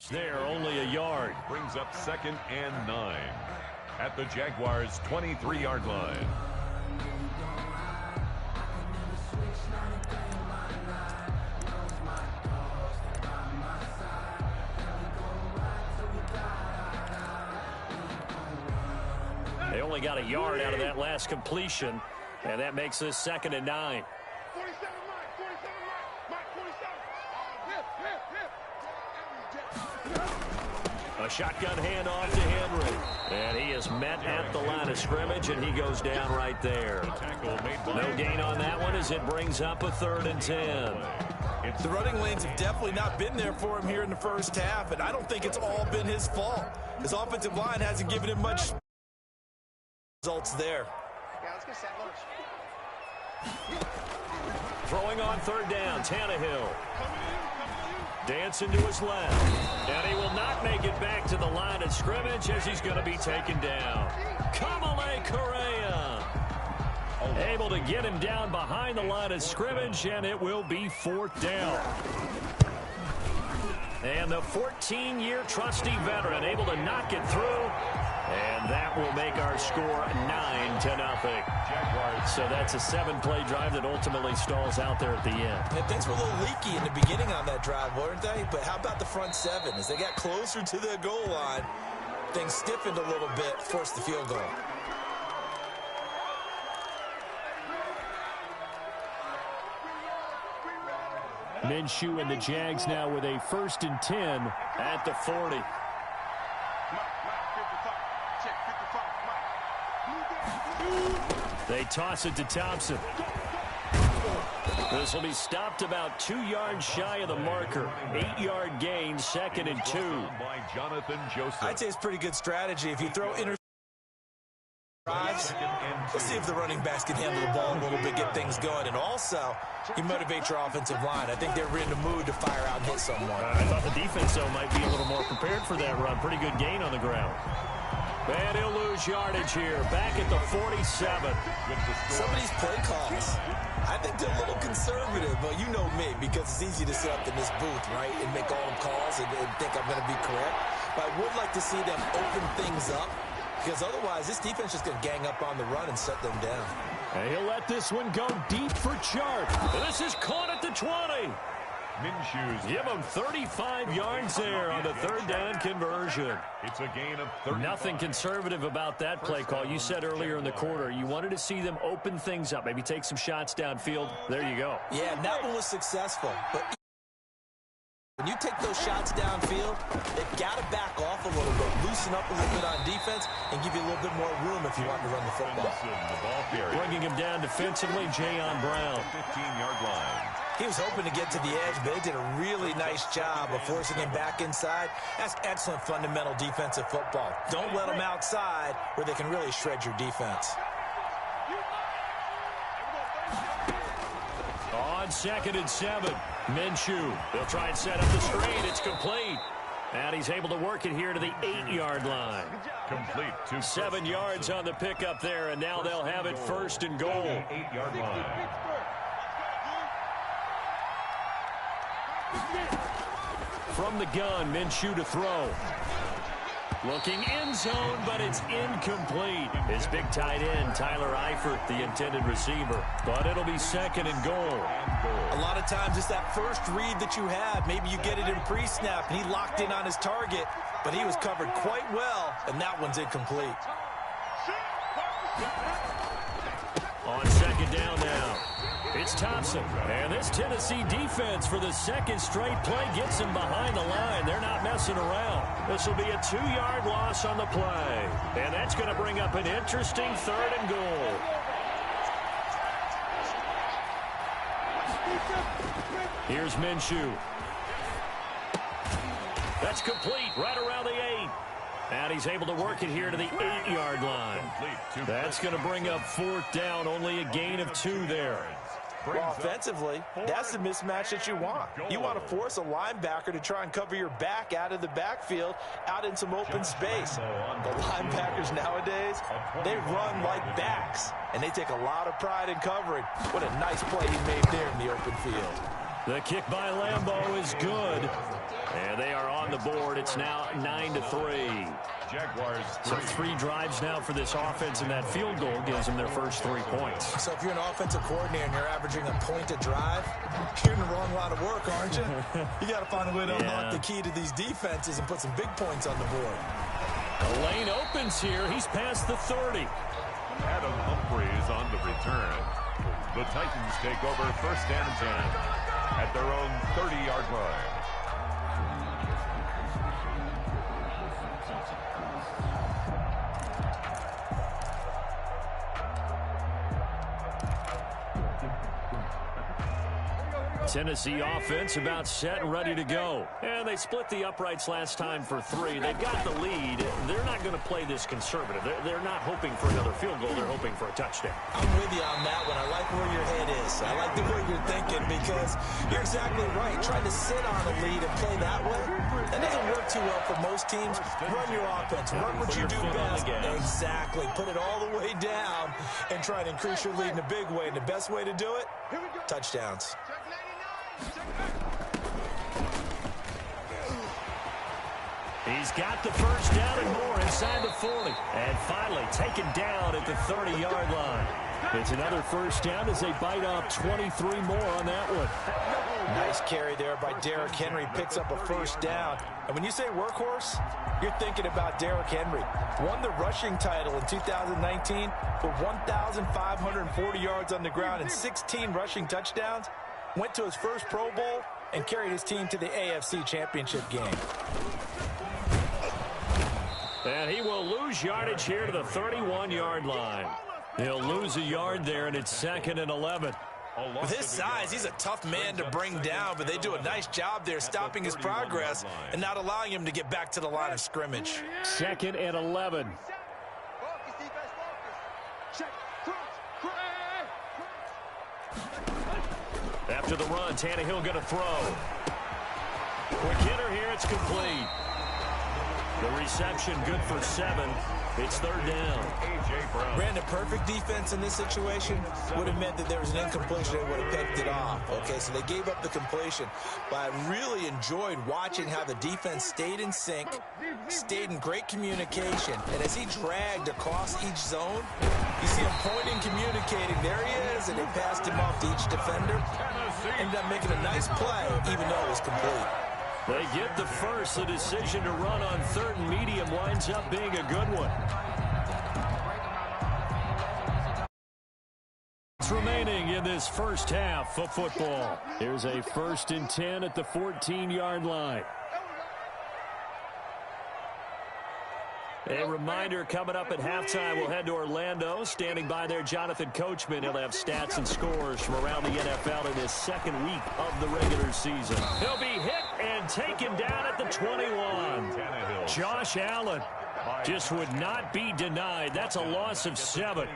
There, only a yard. Brings up 2nd and 9 at the Jaguars' 23-yard line. They only got a yard out of that last completion, and that makes this 2nd and 9. A shotgun handoff to Henry. And he is met at the line of scrimmage, and he goes down right there. No gain on that one as it brings up a 3rd and 10. The running lanes have definitely not been there for him here in the first half, and I don't think it's all been his fault. His offensive line hasn't given him much results there. Throwing on 3rd down, Tannehill. Dancing to his left. And he will not make it back to the line of scrimmage as he's going to be taken down. Kamale Correa. Able to get him down behind the line of scrimmage, and it will be 4th down. And the 14-year trusty veteran able to knock it through. And that will make our score 9-0. Jaguars. So that's a 7-play drive that ultimately stalls out there at the end. And things were a little leaky in the beginning on that drive, weren't they? But how about the front 7? As they got closer to the goal line, things stiffened a little bit, forced the field goal. Minshew and the Jags now with a 1st and 10 at the 40. They toss it to Thompson. This will be stopped about 2 yards shy of the marker. 8-yard gain, 2nd and 2. By Jonathan Joseph. I'd say it's pretty good strategy. If you throw drives, let's see if the running backs can handle the ball a little bit, get things going. And also, you motivate your offensive line. I think they're in the mood to fire out and hit someone. I thought the defense, though, might be a little more prepared for that run. Pretty good gain on the ground. And he'll lose yardage here, back at the 47. Some of these play calls, I think they're a little conservative, but you know me, because it's easy to sit up in this booth, right, and make all the calls and think I'm going to be correct. But I would like to see them open things up, because otherwise this defense is going to gang up on the run and shut them down. And he'll let this one go deep for Chark. This is caught at the 20. Minshew's. Give him 35 yards there on the 3rd down conversion. It's a gain of 30. Nothing conservative about that play call. You said earlier in the quarter you wanted to see them open things up, maybe take some shots downfield. There you go. Yeah, and that one was successful. But when you take those shots downfield, they've got to back off a little bit, loosen up a little bit on defense, and give you a little bit more room if you want to run the football. Bringing him down defensively, Jayon Brown. 15-yard line. He was hoping to get to the edge, but they did a really nice job of forcing him back inside. That's excellent fundamental defensive football. Don't let them outside where they can really shred your defense. On 2nd and 7, Minshew. They'll try and set up the screen. It's complete. And he's able to work it here to the 8-yard line. Complete. 7 yards on the pickup there, and now they'll have it 1st and goal. 8-yard line. From the gun, Minshew to throw. Looking end zone, but it's incomplete. His big tight end, Tyler Eifert, the intended receiver. But it'll be 2nd and goal. A lot of times it's that first read that you have. Maybe you get it in pre-snap, and he locked in on his target, but he was covered quite well, and that one's incomplete. On 2nd down now. It's Thompson. And this Tennessee defense for the 2nd straight play gets him behind the line. They're not messing around. This will be a 2-yard loss on the play. And that's going to bring up an interesting 3rd and goal. Here's Minshew. That's complete right around the 8. And he's able to work it here to the 8-yard line. That's going to bring up 4th down. Only a gain of 2 there. Well, offensively, that's the mismatch that you want. You want to force a linebacker to try and cover your back out of the backfield, out in some open space. The linebackers nowadays, they run like backs, and they take a lot of pride in covering. What a nice play he made there in the open field. The kick by Lambeau is good. And they are on the board. It's now 9-3. Jaguars. So 3 drives now for this offense, and that field goal gives them their first 3 points. So if you're an offensive coordinator and you're averaging a point a drive, you're in the wrong line of work, aren't you? You got to find a way to unlock the key to these defenses and put some big points on the board. The lane opens here. He's past the 30. Adam Humphries on the return. The Titans take over 1st and 10 at their own 30-yard line. Tennessee offense about set and ready to go. And they split the uprights last time for 3. They've got the lead. They're not going to play this conservative. They're not hoping for another field goal. They're hoping for a touchdown. I'm with you on that one. I like where your head is. I like the way you're thinking because you're exactly right. Trying to sit on a lead and play that way, that doesn't work too well for most teams. Run your offense. Run what you do best. Exactly. Put it all the way down and try to increase your lead in a big way. And the best way to do it, touchdowns. He's got the first down and more inside the 40. And finally taken down at the 30-yard line. It's another first down as they bite off 23 more on that one. Nice carry there by Derrick Henry. Picks up a first down. And when you say workhorse, you're thinking about Derrick Henry. Won the rushing title in 2019 with 1,540 yards on the ground and 16 rushing touchdowns. Went to his first Pro Bowl and carried his team to the AFC Championship game. And he will lose yardage here to the 31-yard line. He'll lose a yard there, and it's 2nd and 11. With his size, he's a tough man to bring down, but they do a nice job there stopping his progress and not allowing him to get back to the line of scrimmage. 2nd and 11. After the run, Tannehill going to throw. Quick hitter here, it's complete. The reception good for 7. It's 3rd down. Ran the perfect defense in this situation. Would have meant that there was an incompletion. They would have picked it off. Okay, so they gave up the completion. But I really enjoyed watching how the defense stayed in sync, stayed in great communication. And as he dragged across each zone, you see him pointing, communicating. There he is, and they passed him off to each defender. Ended up making a nice play, even though it was complete. They get the first. The decision to run on 3rd and medium winds up being a good one. It's remaining in this first half of football. Here's a 1st and 10 at the 14-yard line. A reminder coming up at halftime, we'll head to Orlando. Standing by there, Jonathan Coachman. He'll have stats and scores from around the NFL in his 2nd week of the regular season. He'll be hit and taken down at the 21. Josh Allen just would not be denied. That's a loss of 7.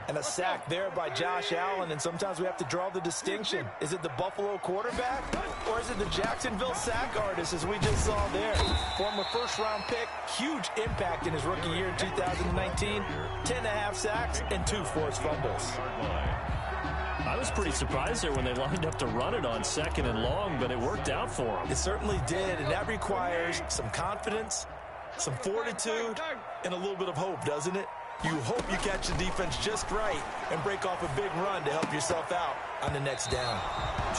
And a sack there by Josh Allen, and sometimes we have to draw the distinction. Is it the Buffalo quarterback, or is it the Jacksonville sack artist, as we just saw there? Former first-round pick, huge impact in his rookie year in 2019, 10.5 sacks and 2 forced fumbles. I was pretty surprised there when they lined up to run it on 2nd and long, but it worked out for him. It certainly did, and that requires some confidence, some fortitude, and a little bit of hope, doesn't it? You hope you catch the defense just right and break off a big run to help yourself out on the next down.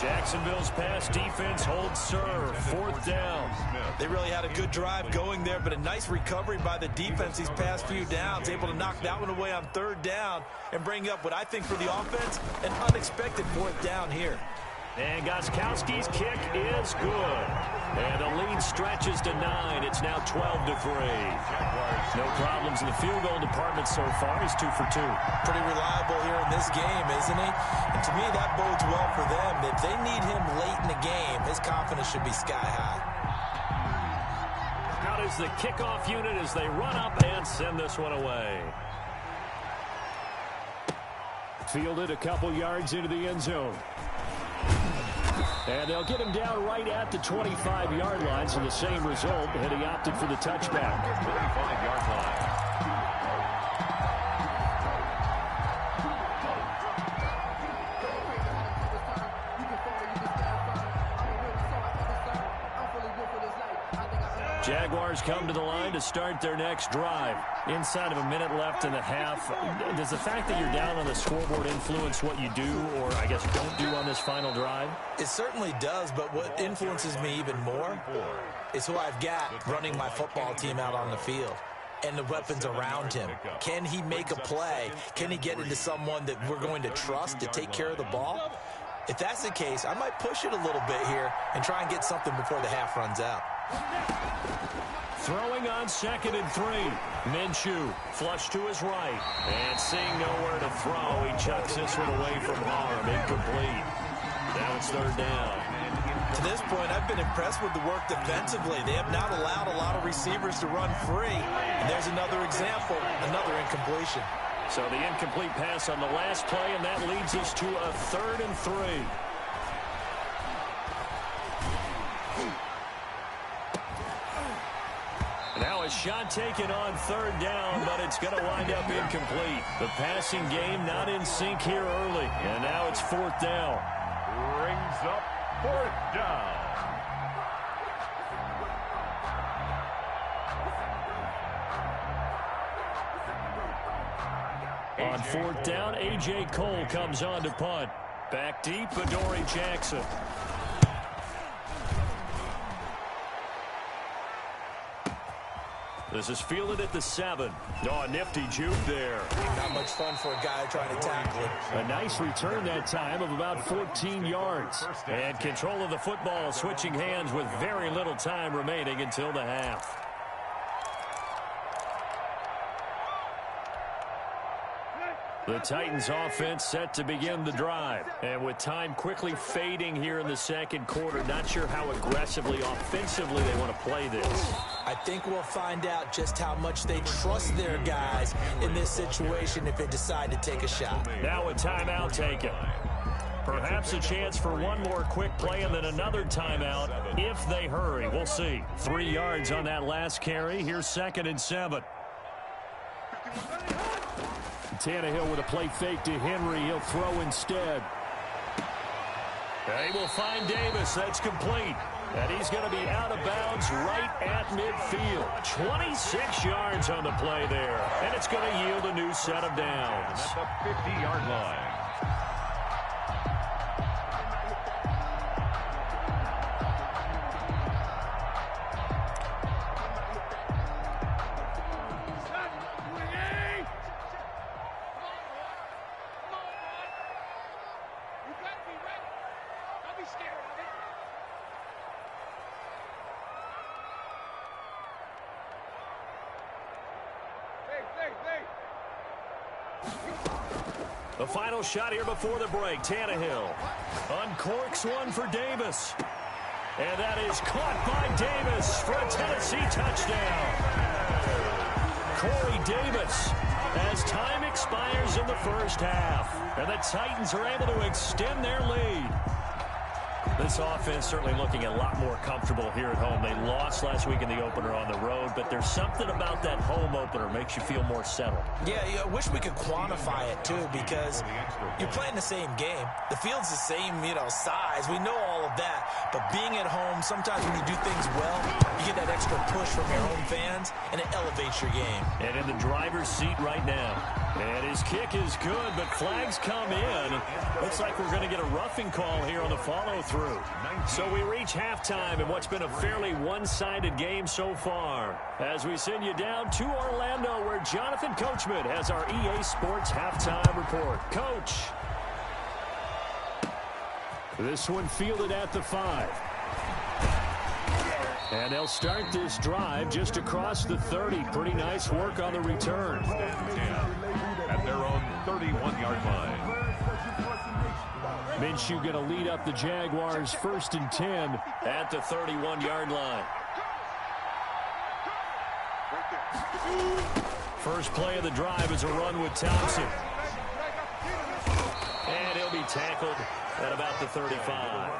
Jacksonville's pass defense holds serve. 4th down. They really had a good drive going there, but a nice recovery by the defense these past few downs. Able to knock that one away on 3rd down and bring up what I think for the offense, an unexpected 4th down here. And Gostkowski's kick is good. And the lead stretches to 9. It's now 12-3. No problems in the field goal department so far. He's 2 for 2. Pretty reliable here in this game, isn't he? And to me, that bodes well for them. If they need him late in the game, his confidence should be sky high. Out is the kickoff unit as they run up and send this one away. Fielded a couple yards into the end zone. And they'll get him down right at the 25-yard line, so the same result, and he opted for the touchback. 25-yard line. Jaguars come to the line to start their next drive. Inside of a minute left in the half, does the fact that you're down on the scoreboard influence what you do, or I guess don't do on this final drive? It certainly does, but what influences me even more is who I've got running my football team out on the field and the weapons around him. Can he make a play? Can he get into someone that we're going to trust to take care of the ball? If that's the case, I might push it a little bit here and try and get something before the half runs out. Throwing on 2nd and 3. Minshew flush to his right. And seeing nowhere to throw, he chucks this one away from harm. Incomplete. Now it's 3rd down. To this point, I've been impressed with the work defensively. They have not allowed a lot of receivers to run free. And there's another example, another incompletion. So the incomplete pass on the last play, and that leads us to a 3rd and 3. Now a shot taken on 3rd down, but it's going to wind up incomplete. The passing game not in sync here early, and now it's 4th down. Brings up 4th down. On 4th down, A.J. Cole comes on to punt. Back deep, Adoree Jackson. This is fielded at the 7. Oh, a nifty juke there. Not much fun for a guy trying to tackle it. A nice return that time of about 14 yards. And control of the football switching hands with very little time remaining until the half. The Titans offense set to begin the drive. And with time quickly fading here in the 2nd quarter, not sure how aggressively, offensively they want to play this. I think we'll find out just how much they trust their guys in this situation if they decide to take a shot. Now a timeout taken. Perhaps a chance for one more quick play and then another timeout if they hurry. We'll see. 3 yards on that last carry. Here's 2nd and 7. Tannehill with a play fake to Henry. He'll throw instead. They will find Davis. That's complete. And he's going to be out of bounds right at midfield. 26 yards on the play there. And it's going to yield a new set of downs. At the 50-yard line. The final shot here before the break. Tannehill uncorks one for Davis. And that is caught by Davis for a Tennessee touchdown. Corey Davis as time expires in the 1st half. And the Titans are able to extend their lead. This offense certainly looking a lot more comfortable here at home. They lost last week in the opener on the road, but there's something about that home opener makes you feel more settled. Yeah, I wish we could quantify it, too, because you're playing the same game. The field's the same, size. We know all of that. But being at home, sometimes when you do things well, you get that extra push from your home fans, and it elevates your game. And in the driver's seat right now. And his kick is good, but flags come in. Looks like we're going to get a roughing call here on the follow-through. So we reach halftime in what's been a fairly one-sided game so far. As we send you down to Orlando, where Jonathan Coachman has our EA Sports halftime report. Coach. This one fielded at the 5. And they'll start this drive just across the 30. Pretty nice work on the return. At their own 31-yard line. Minshew going to lead up the Jaguars 1st and 10 at the 31-yard line. First play of the drive is a run with Thompson. And he'll be tackled at about the 35.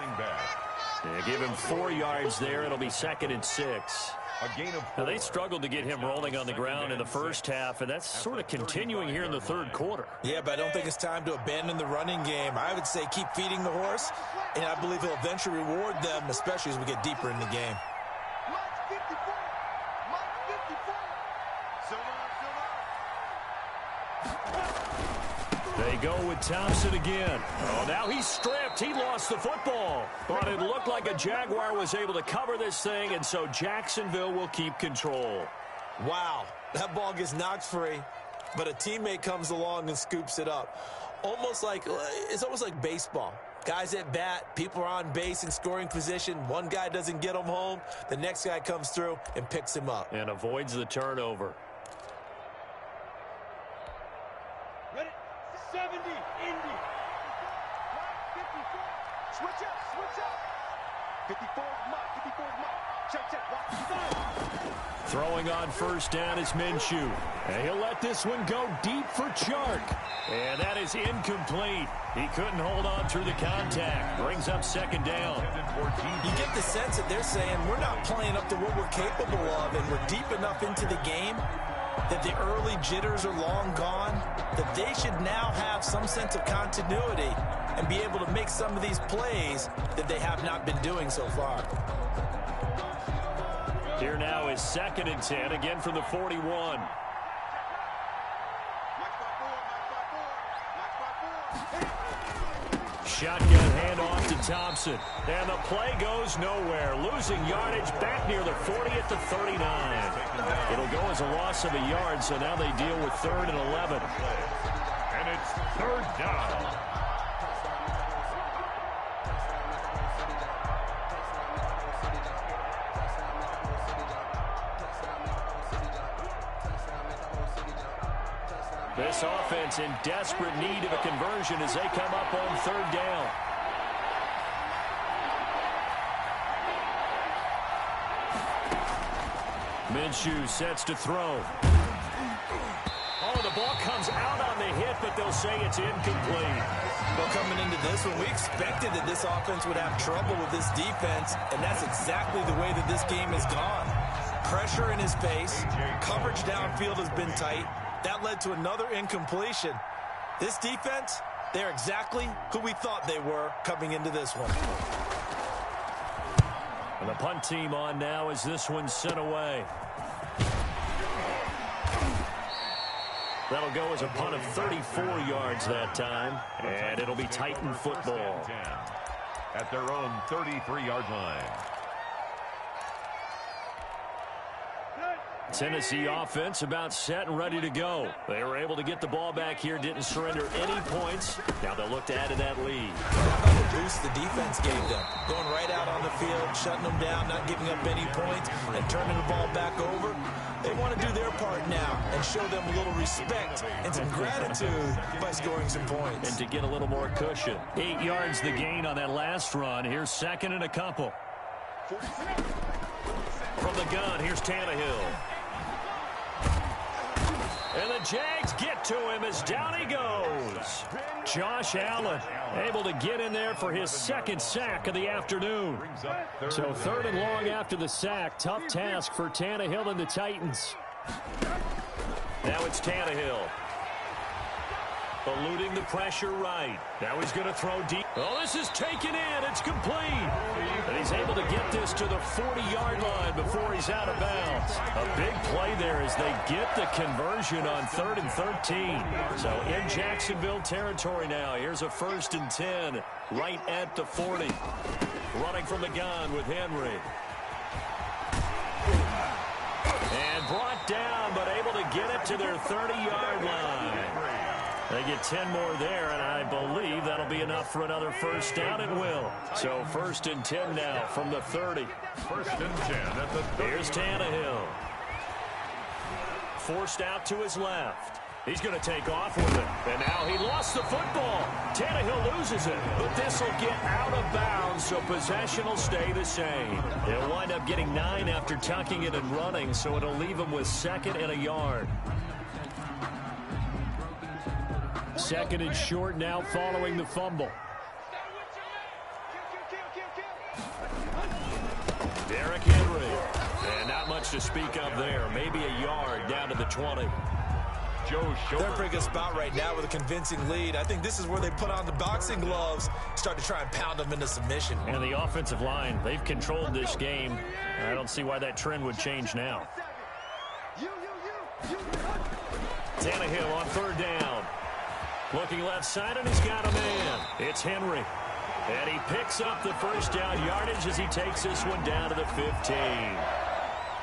They give him 4 yards there. It'll be 2nd and 6. Now, they struggled to get him rolling on the ground in the 1st half, and that's sort of continuing here in the 3rd quarter. Yeah, but I don't think it's time to abandon the running game. I would say keep feeding the horse, and I believe he'll eventually reward them, especially as we get deeper in the game. They go with Thompson again. Oh, now he's stripped. He lost the football. But it looked like a Jaguar was able to cover this thing, and so Jacksonville will keep control. Wow, that ball gets knocked free, but a teammate comes along and scoops it up. It's almost like baseball. Guys at bat, people are on base in scoring position. One guy doesn't get him home. The next guy comes through and picks him up. And avoids the turnover. Ready? 70, Indy. 54. Switch up. 54, mark. 54, mark. Check. Watch. Throwing on first down is Minshew. And he'll let this one go deep for Chark. And that is incomplete. He couldn't hold on through the contact. Brings up second down. You get the sense that they're saying we're not playing up to what we're capable of, and we're deep enough into the game that the early jitters are long gone, that they should now have some sense of continuity and be able to make some of these plays that they have not been doing so far. Here now is 2nd and 10, again from the 41. Shotgun handoff to Thompson. And the play goes nowhere. Losing yardage back near the 40 at the 39. It'll go as a loss of a yard, so now they deal with 3rd and 11. And it's 3rd down. This offense in desperate need of a conversion as they come up on 3rd down. Minshew sets to throw. Oh, the ball comes out on the hit, but they'll say it's incomplete. Well, coming into this one, we expected that this offense would have trouble with this defense, and that's exactly the way that this game has gone. Pressure in his face. Coverage downfield has been tight. That led to another incompletion. This defense, they're exactly who we thought they were coming into this one. And the punt team on now as this one's sent away. That'll go as a punt of 34 yards that time. And it'll be Titan football. At their own 33-yard line. Tennessee offense about set and ready to go. They were able to get the ball back here, didn't surrender any points. Now they'll look to add to that lead. How about the boost the defense gave them? Going right out on the field, shutting them down, not giving up any points, and turning the ball back over. They want to do their part now and show them a little respect and some gratitude by scoring some points. And to get a little more cushion. 8 yards the gain on that last run. Here's 2nd and a couple. From the gun, here's Tannehill. And the Jags get to him as down he goes. Josh Allen able to get in there for his 2nd sack of the afternoon. So 3rd and long after the sack. Tough task for Tannehill and the Titans. Now it's Tannehill. Eluding the pressure right. Now he's going to throw deep. Oh, this is taken in. It's complete. And he's able to get this to the 40-yard line before he's out of bounds. A big play there as they get the conversion on 3rd and 13. So in Jacksonville territory now. Here's a 1st and 10 right at the 40. Running from the gun with Henry. And brought down, but able to get it to their 30-yard line. They get 10 more there, and I believe that'll be enough for another 1st down. It will. So 1st and 10 now from the 30. 1st and 10 at the 30. Here's Tannehill. Forced out to his left. He's going to take off with it. And now he lost the football. Tannehill loses it. But this will get out of bounds, so possession will stay the same. They'll wind up getting 9 after tucking it and running, so it'll leave them with 2nd and a yard. 2nd and short now following the fumble. Derrick Henry. And not much to speak of there. Maybe a yard down to the 20. They're in a spot right now with a convincing lead. I think this is where they put on the boxing gloves, start to try and pound them into submission. And the offensive line, they've controlled this game. I don't see why that trend would change now. Tannehill on 3rd down. Looking left side, and he's got a man. It's Henry. And he picks up the first down yardage as he takes this one down to the 15.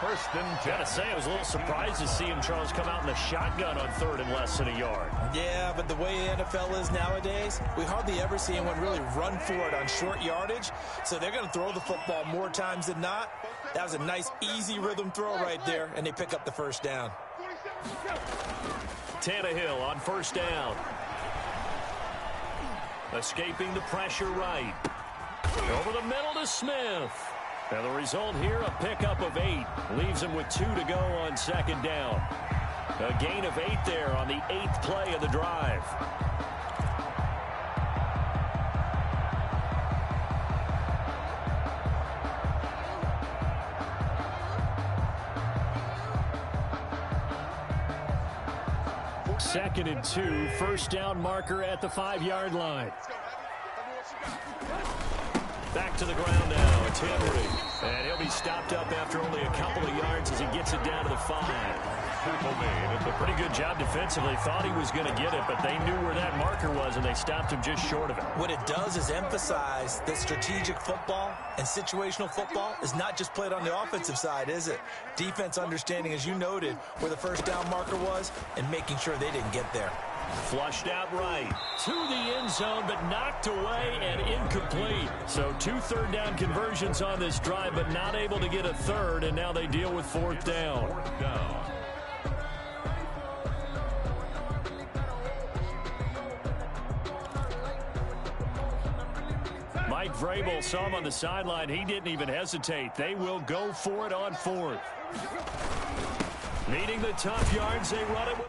First and 10. Gotta say, I was a little surprised to see him, Charles, come out in the shotgun on third and less than a yard. Yeah, but the way the NFL is nowadays, we hardly ever see anyone really run for it on short yardage. So they're going to throw the football more times than not. That was a nice, easy rhythm throw right there, and they pick up the first down. Tannehill on first down. Escaping the pressure right. Over the middle to Smith. And the result here, a pickup of 8. Leaves him with 2 to go on second down. A gain of 8 there on the 8th play of the drive. Second and 2, first down marker at the 5-yard line. Back to the ground now. It's Henry. And he'll be stopped up after only a couple of yards as he gets it down to the 5. Tackle made at the Pretty good job defensively. Thought he was going to get it, but they knew where that marker was, and they stopped him just short of it. What it does is emphasize that strategic football and situational football is not just played on the offensive side, is it? Defense understanding, as you noted, where the first down marker was and making sure they didn't get there. Flushed out right to the end zone, but knocked away and incomplete. So 2 third-down conversions on this drive, but not able to get a third, and now they deal with fourth down. Mike Vrabel saw him on the sideline. He didn't even hesitate. They will go for it on fourth. Needing the tough yards, they run it with